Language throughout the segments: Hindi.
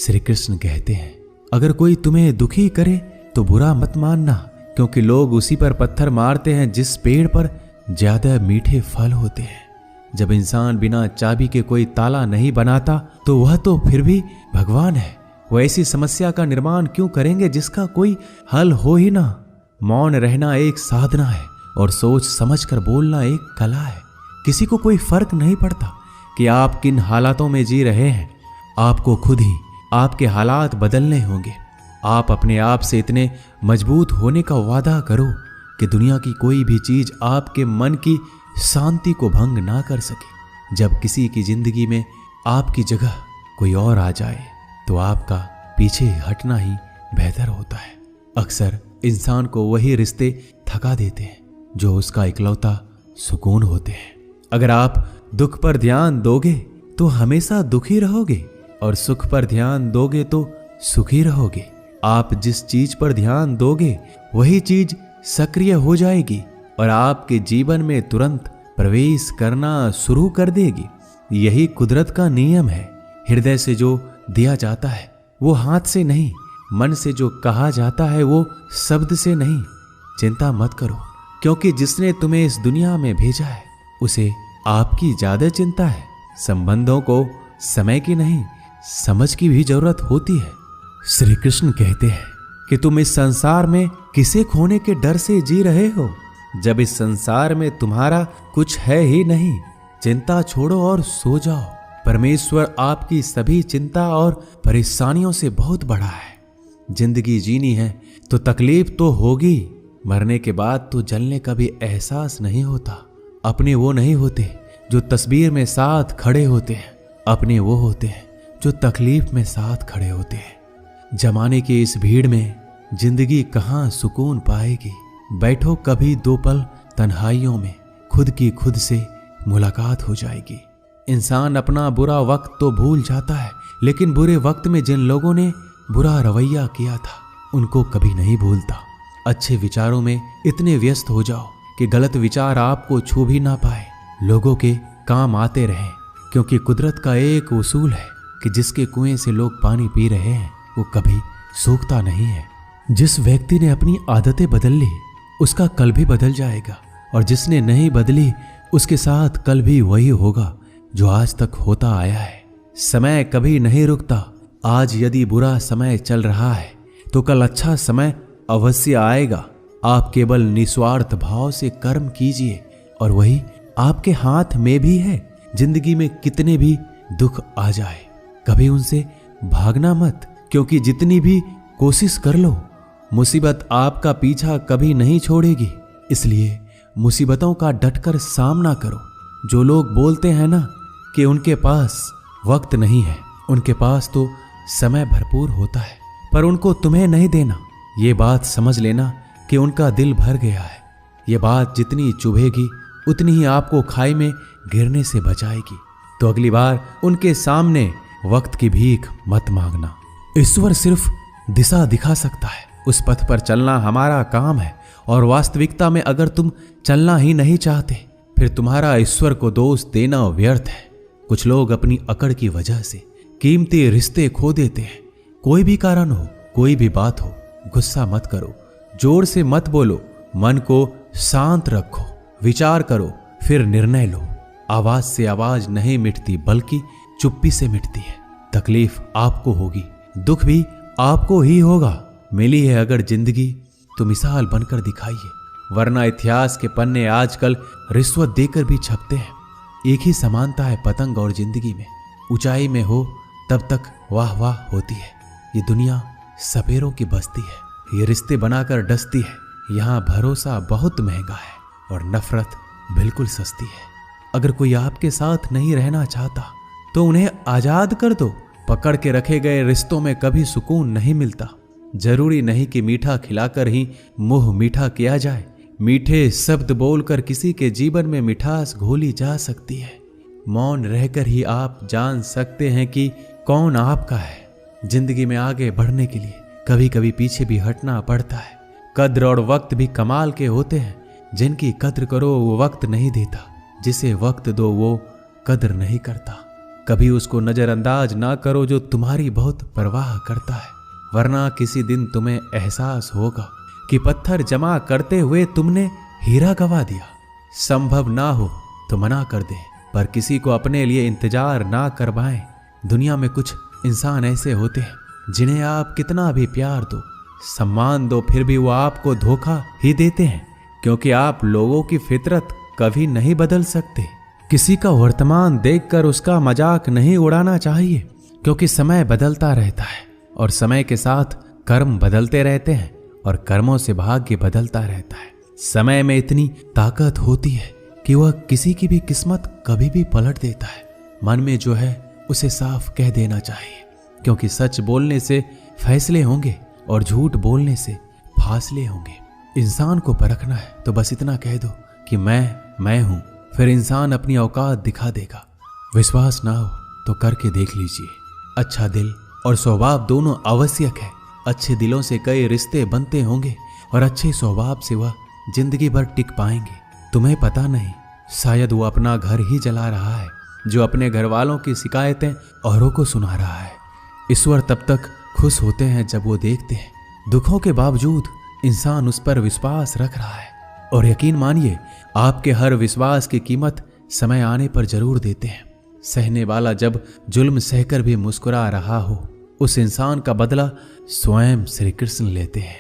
श्री कृष्ण कहते हैं, अगर कोई तुम्हें दुखी करे तो बुरा मत मानना, क्योंकि लोग उसी पर पत्थर मारते हैं जिस पेड़ पर ज्यादा मीठे फल होते हैं। जब इंसान बिना चाबी के कोई ताला नहीं बनाता तो वह तो फिर भी भगवान है। वो ऐसी समस्या का निर्माण क्यों करेंगे जिसका कोई हल हो ही ना। मौन रहना एक साधना है और सोच समझकर बोलना एक कला है। किसी को कोई फर्क नहीं पड़ता कि आप किन हालातों में जी रहे हैं। आपको खुद ही आपके हालात बदलने होंगे। आप अपने आप से इतने मजबूत होने का वादा करो कि दुनिया की कोई भी चीज आपके मन की शांति को भंग ना कर सके। जब किसी की जिंदगी में आपकी जगह कोई और आ जाए तो आपका पीछे हटना ही बेहतर होता है। अक्सर इंसान को वही रिश्ते थका देते हैं जो उसका इकलौता सुकून होते हैं। अगर आप दुख पर ध्यान दोगे तो हमेशा दुखी रहोगे और सुख पर ध्यान दोगे तो सुखी रहोगे। आप जिस चीज पर ध्यान दोगे वही चीज सक्रिय हो जाएगी और आपके जीवन में तुरंत प्रवेश करना शुरू कर देगी। यही कुदरत का नियम है। हृदय से जो दिया जाता है वो हाथ से नहीं, मन से जो कहा जाता है वो शब्द से नहीं। चिंता मत करो, क्योंकि जिसने तुम्हें इस दुनिया में भेजा है उसे आपकी ज्यादा चिंता है। संबंधों को समय की नहीं, समझ की भी जरूरत होती है। श्री कृष्ण कहते हैं कि तुम इस संसार में किसे खोने के डर से जी रहे हो, जब इस संसार में तुम्हारा कुछ है ही नहीं। चिंता छोड़ो और सो जाओ। परमेश्वर आपकी सभी चिंता और परेशानियों से बहुत बड़ा है। जिंदगी जीनी है तो तकलीफ तो होगी। मरने के बाद तो जलने का भी एहसास नहीं होता। अपने वो नहीं होते जो तस्वीर में साथ खड़े होते हैं, अपने वो होते हैं जो तकलीफ में साथ खड़े होते हैं। जमाने की इस भीड़ में जिंदगी कहाँ सुकून पाएगी। बैठो कभी दो पल तन्हाइयों में, खुद की खुद से मुलाकात हो जाएगी। इंसान अपना बुरा वक्त तो भूल जाता है, लेकिन बुरे वक्त में जिन लोगों ने बुरा रवैया किया था उनको कभी नहीं भूलता। अच्छे विचारों में इतने व्यस्त हो जाओ कि गलत विचार आपको छू भी ना पाए। लोगों के काम आते रहें, क्योंकि कुदरत का एक उसूल है कि जिसके कुएं से लोग पानी पी रहे हैं वो कभी सूखता नहीं है। जिस व्यक्ति ने अपनी आदतें बदल ली उसका कल भी बदल जाएगा, और जिसने नहीं बदली उसके साथ कल भी वही होगा जो आज तक होता आया है। समय कभी नहीं रुकता। आज यदि बुरा समय चल रहा है तो कल अच्छा समय अवश्य आएगा। आप केवल निस्वार्थ भाव से कर्म कीजिए और वही आपके हाथ में भी है। जिंदगी में कितने भी दुख आ जाए कभी उनसे भागना मत, क्योंकि जितनी भी कोशिश कर लो मुसीबत आपका पीछा कभी नहीं छोड़ेगी। इसलिए मुसीबतों का डटकर सामना करो। जो लोग बोलते हैं ना कि उनके पास वक्त नहीं है, उनके पास तो समय भरपूर होता है, पर उनको तुम्हें नहीं देना। ये बात समझ लेना कि उनका दिल भर गया है। ये बात जितनी चुभेगी उतनी ही आपको खाई में गिरने से बचाएगी। तो अगली बार उनके सामने वक्त की भीख मत मांगना। ईश्वर सिर्फ दिशा दिखा सकता है, उस पथ पर चलना हमारा काम है। और वास्तविकता में अगर तुम चलना ही नहीं चाहते फिर तुम्हारा ईश्वर को दोष देना व्यर्थ है। कुछ लोग अपनी अकड़ की वजह से कीमती रिश्ते खो देते हैं। कोई भी कारण हो, कोई भी बात हो, गुस्सा मत करो, जोर से मत बोलो, मन को शांत रखो, विचार करो, फिर निर्णय लो। आवाज से आवाज नहीं मिटती बल्कि चुप्पी से मिटती है। तकलीफ आपको होगी, दुख भी आपको ही होगा। मिली है अगर जिंदगी तो मिसाल बनकर दिखाइए, वरना इतिहास के पन्ने आजकल रिश्वत देकर भी छपते हैं। एक ही समानता है पतंग और जिंदगी में। ऊंचाई में हो तब तक वाह वाह होती है। ये दुनिया सपेरों की बस्ती है, ये रिश्ते बनाकर डसती है। यहाँ भरोसा बहुत महंगा है और नफरत बिल्कुल सस्ती है। अगर कोई आपके साथ नहीं रहना चाहता तो उन्हें आजाद कर दो। पकड़ के रखे गए रिश्तों में कभी सुकून नहीं मिलता। जरूरी नहीं कि मीठा खिलाकर ही मुंह मीठा किया जाए। मीठे शब्द बोलकर किसी के जीवन में मिठास घोली जा सकती है। मौन रहकर ही आप जान सकते हैं कि कौन आपका है। जिंदगी में आगे बढ़ने के लिए कभी कभी पीछे भी हटना पड़ता है। कद्र और वक्त भी कमाल के होते हैं। जिनकी कद्र करो वो वक्त नहीं देता, जिसे वक्त दो वो कद्र नहीं करता। कभी उसको नजरअंदाज ना करो जो तुम्हारी बहुत परवाह करता है, वरना किसी दिन तुम्हें एहसास होगा कि पत्थर जमा करते हुए तुमने हीरा गवा दिया। संभव ना हो तो मना कर दे, पर किसी को अपने लिए इंतजार ना करवाएं। दुनिया में कुछ इंसान ऐसे होते हैं जिन्हें आप कितना भी प्यार दो, सम्मान दो, फिर भी वो आपको धोखा ही देते हैं, क्योंकि आप लोगों की फितरत कभी नहीं बदल सकते। किसी का वर्तमान देखकर उसका मजाक नहीं उड़ाना चाहिए, क्योंकि समय बदलता रहता है और समय के साथ कर्म बदलते रहते हैं और कर्मों से भाग्य बदलता रहता है। समय में इतनी ताकत होती है कि वह किसी की भी किस्मत कभी भी पलट देता है। मन में जो है उसे साफ कह देना चाहिए, क्योंकि सच बोलने से फैसले होंगे और झूठ बोलने से फासले होंगे। इंसान को परखना है तो बस इतना कह दो कि मैं हूं, फिर इंसान अपनी औकात दिखा देगा। विश्वास ना हो तो करके देख लीजिए। अच्छा दिल और स्वभाव दोनों आवश्यक है। अच्छे दिलों से कई रिश्ते बनते होंगे और अच्छे स्वभाव से वह जिंदगी भर टिक पाएंगे। तुम्हें पता नहीं, शायद वो अपना घर ही जला रहा है जो अपने घर वालों की शिकायतें औरों को सुना रहा है। ईश्वर तब तक खुश होते हैं जब वो देखते हैं दुखों के बावजूद इंसान उस पर विश्वास रख रहा है। और यकीन मानिए, आपके हर विश्वास की कीमत समय आने पर जरूर देते हैं। सहने वाला जब जुल्म सहकर भी मुस्कुरा रहा हो, उस इंसान का बदला स्वयं श्री कृष्ण लेते हैं।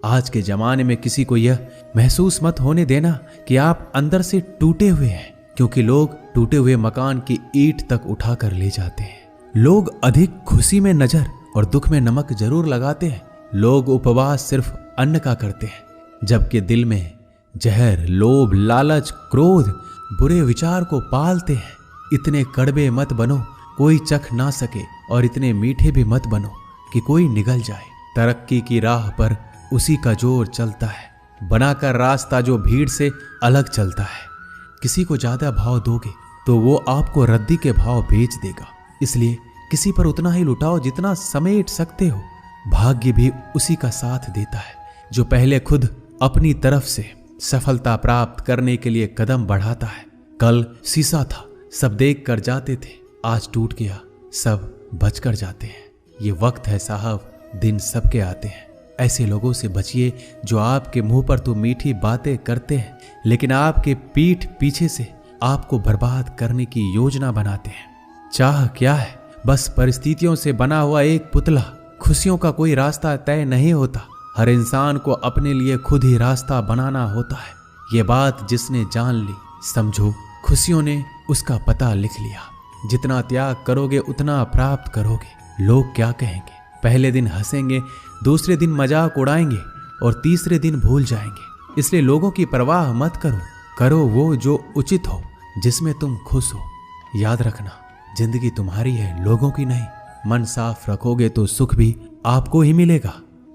आज के जमाने में किसी को यह महसूस मत होने देना कि आप अंदर से टूटे हुए हैं, क्योंकि लोग टूटे हुए मकान की ईंट तक उठा कर ले जाते हैं। लोग अधिक खुशी में नजर और दुख में नमक जरूर लगाते हैं। लोग उपवास सिर्फ अन्न का करते हैं, जबकि दिल में जहर, लोभ, लालच, क्रोध, बुरे विचार को पालते हैं। इतने कड़वे मत बनो कोई चख ना सके, और इतने मीठे भी मत बनो कि कोई निगल जाए। तरक्की की राह पर उसी का जोर चलता है, बनाकर रास्ता जो भीड़ से अलग चलता है। किसी को ज्यादा भाव दोगे तो वो आपको रद्दी के भाव बेच देगा। इसलिए किसी पर उतना ही लुटाओ जितना समेट सकते हो। भाग्य भी उसी का साथ देता है जो पहले खुद अपनी तरफ से सफलता प्राप्त करने के लिए कदम बढ़ाता है। कल शीशा था, सब देख कर जाते थे, आज टूट गया, सब बचकर जाते हैं। ये वक्त है साहब, दिन सबके आते हैं। ऐसे लोगों से बचिए जो आपके मुंह पर तो मीठी बातें करते हैं, लेकिन आपके पीठ पीछे से आपको बर्बाद करने की योजना बनाते हैं। चाह क्या है? बस परिस्थितियों से बना हुआ एक पुतला। खुशियों का कोई रास्ता तय नहीं होता, हर इंसान को अपने लिए खुद ही रास्ता बनाना होता है। ये बात जिसने जान ली, समझो खुशियों ने उसका पता लिख लिया। जितना त्याग करोगे उतना प्राप्त करोगे। लोग क्या कहेंगे? पहले दिन हंसेंगे, दूसरे दिन मजाक उड़ाएंगे और तीसरे दिन भूल जाएंगे। इसलिए लोगों की परवाह मत करो, करो वो जो उचित हो, जिसमें तुम खुश हो। याद रखना, जिंदगी तुम्हारी है, लोगों की नहीं। मन साफ रखोगे तो सुख भी आपको ही मिलेगा।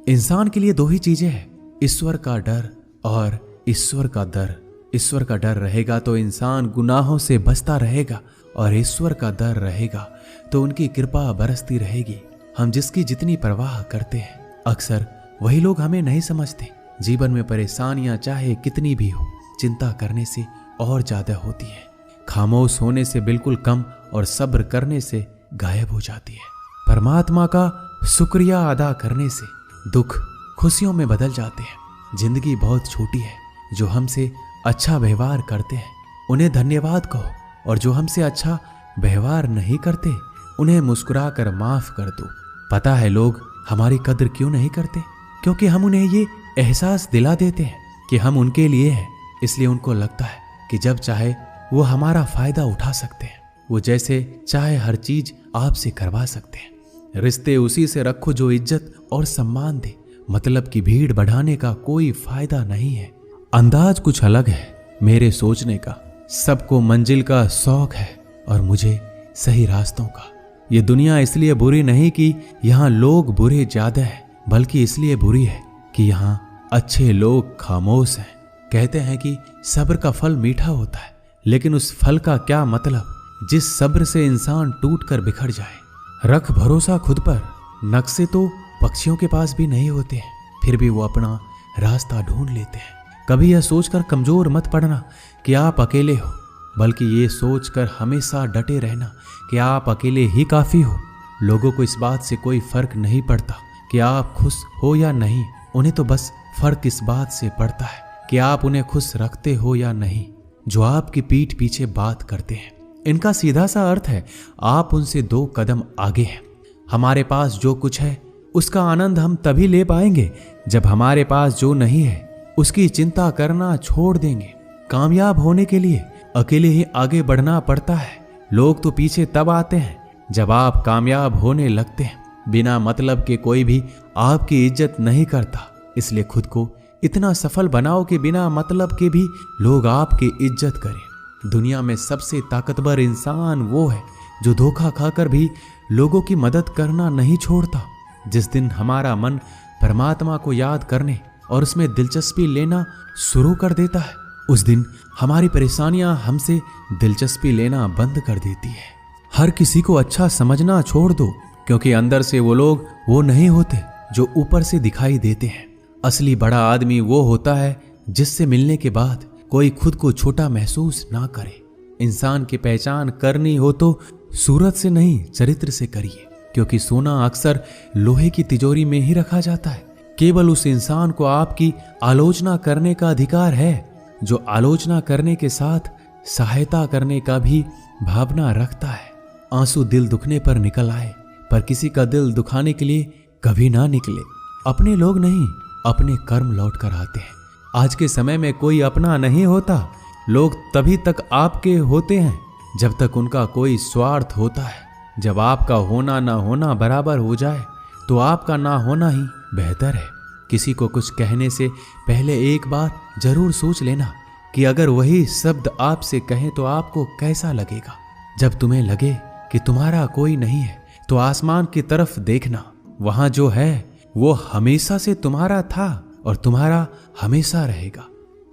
इंसान के लिए दो ही चीजें हैं, ईश्वर का डर और ईश्वर का डर। ईश्वर का डर रहेगा तो इंसान गुनाहों से बचता रहेगा, और ईश्वर का डर रहेगा तो उनकी कृपा बरसती रहेगी। हम जिसकी जितनी परवाह करते हैं, अक्सर वही लोग हमें नहीं समझते। जीवन में परेशानियां चाहे कितनी भी हो, चिंता करने से और ज्यादा होती है। खामोश होने से बिल्कुल कम और सब्र करने से गायब हो जाती है। परमात्मा का शुक्रिया अदा करने से दुख खुशियों में बदल जाते हैं। जिंदगी बहुत छोटी है, जो हमसे अच्छा व्यवहार करते हैं उन्हें धन्यवाद कहो, और जो हमसे अच्छा व्यवहार नहीं करते उन्हें मुस्कुरा कर माफ कर दो। पता है लोग हमारी कद्र क्यों नहीं करते? क्योंकि हम उन्हें ये एहसास दिला देते हैं कि हम उनके लिए हैं। इसलिए उनको लगता है कि जब चाहे वो हमारा फायदा उठा सकते हैं, वो जैसे चाहे हर चीज आपसे करवा सकते हैं। रिश्ते उसी से रखो जो इज्जत और सम्मान दे। मतलब की भीड़ बढ़ाने का कोई फायदा नहीं है। अंदाज कुछ अलग है मेरे सोचने का। सबको मंजिल का शौक है और मुझे सही रास्तों का। ये दुनिया इसलिए बुरी नहीं कि यहाँ लोग बुरे ज्यादा हैं, बल्कि इसलिए बुरी है कि यहाँ अच्छे लोग खामोश हैं। कहते हैं कि सब्र का फल मीठा होता है, लेकिन उस फल का क्या मतलब जिस सब्र से इंसान टूट कर बिखर जाए। रख भरोसा खुद पर। नक्शे तो पक्षियों के पास भी नहीं होते हैं, फिर भी वो अपना रास्ता ढूंढ लेते हैं। कभी यह सोचकर कमजोर मत पड़ना कि आप अकेले हो। बल्कि ये सोचकर हमेशा डटे रहना कि आप अकेले ही काफी हो। लोगों को इस बात से कोई फर्क नहीं पड़ता कि आप खुश हो या नहीं, उन्हें तो बस फर्क इस बात से पड़ता है कि आप उन्हें खुश रखते हो या नहीं, जो आपकी पीठ पीछे बात करते हैं। इनका सीधा सा अर्थ है आप उनसे 2 कदम आगे हैं। हमारे पास जो कुछ है उसका आनंद हम तभी ले पाएंगे जब हमारे पास जो नहीं है उसकी चिंता करना छोड़ देंगे। कामयाब होने के लिए अकेले ही आगे बढ़ना पड़ता है। लोग तो पीछे तब आते हैं जब आप कामयाब होने लगते हैं। बिना मतलब के कोई भी आपकी इज्जत नहीं करता, इसलिए खुद को इतना सफल बनाओ कि बिना मतलब के भी लोग आपकी इज्जत करें। दुनिया में सबसे ताकतवर इंसान वो है जो धोखा खाकर भी लोगों की मदद करना नहीं छोड़ता। जिस दिन हमारा मन परमात्मा को याद करने और उसमें दिलचस्पी लेना शुरू कर देता है, उस दिन हमारी परेशानियां हमसे दिलचस्पी लेना बंद कर देती है। हर किसी को अच्छा समझना छोड़ दो, क्योंकि अंदर से वो लोग वो नहीं होते जो ऊपर से दिखाई देते हैं। असली बड़ा आदमी वो होता है जिससे मिलने के बाद कोई खुद को छोटा महसूस ना करे। इंसान की पहचान करनी हो तो सूरत से नहीं, चरित्र से करिए, क्योंकि सोना अक्सर लोहे की तिजोरी में ही रखा जाता है। केवल उस इंसान को आपकी आलोचना करने का अधिकार है जो आलोचना करने के साथ सहायता करने का भी भावना रखता है। आंसू दिल दुखने पर निकल आए, पर किसी का दिल दुखाने के लिए कभी ना निकले। अपने लोग नहीं, अपने कर्म लौट कर आते हैं। आज के समय में कोई अपना नहीं होता। लोग तभी तक आपके होते हैं जब तक उनका कोई स्वार्थ होता है। जब आपका होना ना होना बराबर हो जाए तो आपका ना होना ही बेहतर है। किसी को कुछ कहने से पहले एक बार जरूर सोच लेना कि अगर वही शब्द आपसे कहें तो आपको कैसा लगेगा। जब तुम्हें लगे कि तुम्हारा कोई नहीं है तो आसमान की तरफ देखना, वहां जो है वो हमेशा से तुम्हारा था और तुम्हारा हमेशा रहेगा।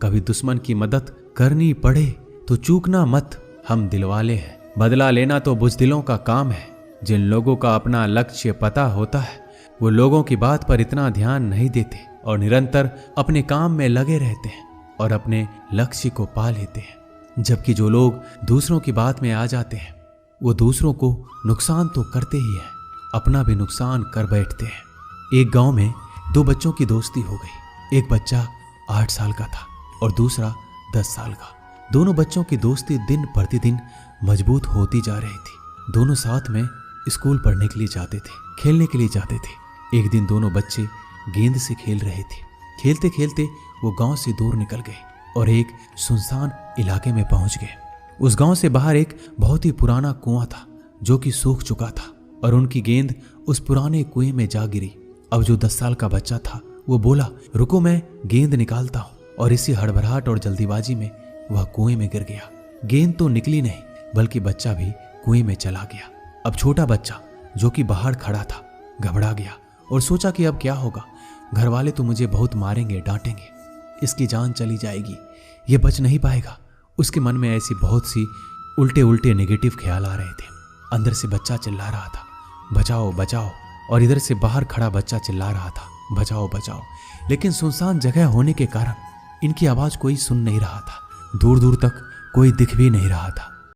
कभी दुश्मन की मदद करनी पड़े तो चूकना मत, हम दिलवाले हैं। बदला लेना तो बुज़दिलों का काम है। जिन लोगों का अपना लक्ष्य पता होता है वो लोगों की बात पर इतना ध्यान नहीं देते और निरंतर अपने काम में लगे रहते हैं और अपने लक्ष्य को पा लेते हैं। जबकि जो लोग दूसरों की बात में आ जाते हैं वो दूसरों को नुकसान तो करते ही हैं, अपना भी नुकसान कर बैठते हैं। एक गांव में 2 बच्चों की दोस्ती हो गई। एक बच्चा 8 साल का था और दूसरा 10 साल का। दोनों बच्चों की दोस्ती दिन प्रतिदिन मजबूत होती जा रही थी। दोनों साथ में स्कूल पढ़ने के लिए जाते थे, खेलने के लिए जाते थे। एक दिन दोनों बच्चे गेंद से खेल रहे थे। खेलते खेलते वो गांव से दूर निकल गए और एक सुनसान इलाके में पहुंच गए। उस गांव से बाहर एक बहुत ही पुराना कुआं था जो कि सूख चुका था और उनकी गेंद उस पुराने कुएं में जा गिरी। अब जो 10 साल का बच्चा था वो बोला, रुको मैं गेंद निकालता हूं, और इसी हड़बड़ाहट और जल्दीबाजी में वह कुएं में गिर गया। गेंद तो निकली नहीं बल्कि बच्चा भी कुएं में चला गया। अब छोटा बच्चा जो कि बाहर खड़ा था घबरा गया और सोचा कि अब क्या होगा। घर वाले तो मुझे बहुत मारेंगे, डांटेंगे, इसकी जान चली जाएगी, ये बच नहीं पाएगा। उसके मन में ऐसी बहुत सी उल्टे उल्टे नेगेटिव ख्याल आ रहे थे। अंदर से बच्चा चिल्ला रहा था, बचाओ बचाओ, और इधर से बाहर खड़ा बच्चा चिल्ला रहा था, बचाओ बचाओ। लेकिन सुनसान जगह होने के कारण इनकी आवाज कोई सुन नहीं रहा था। दूर दूर तक कोई दिख भी नहीं रहा था।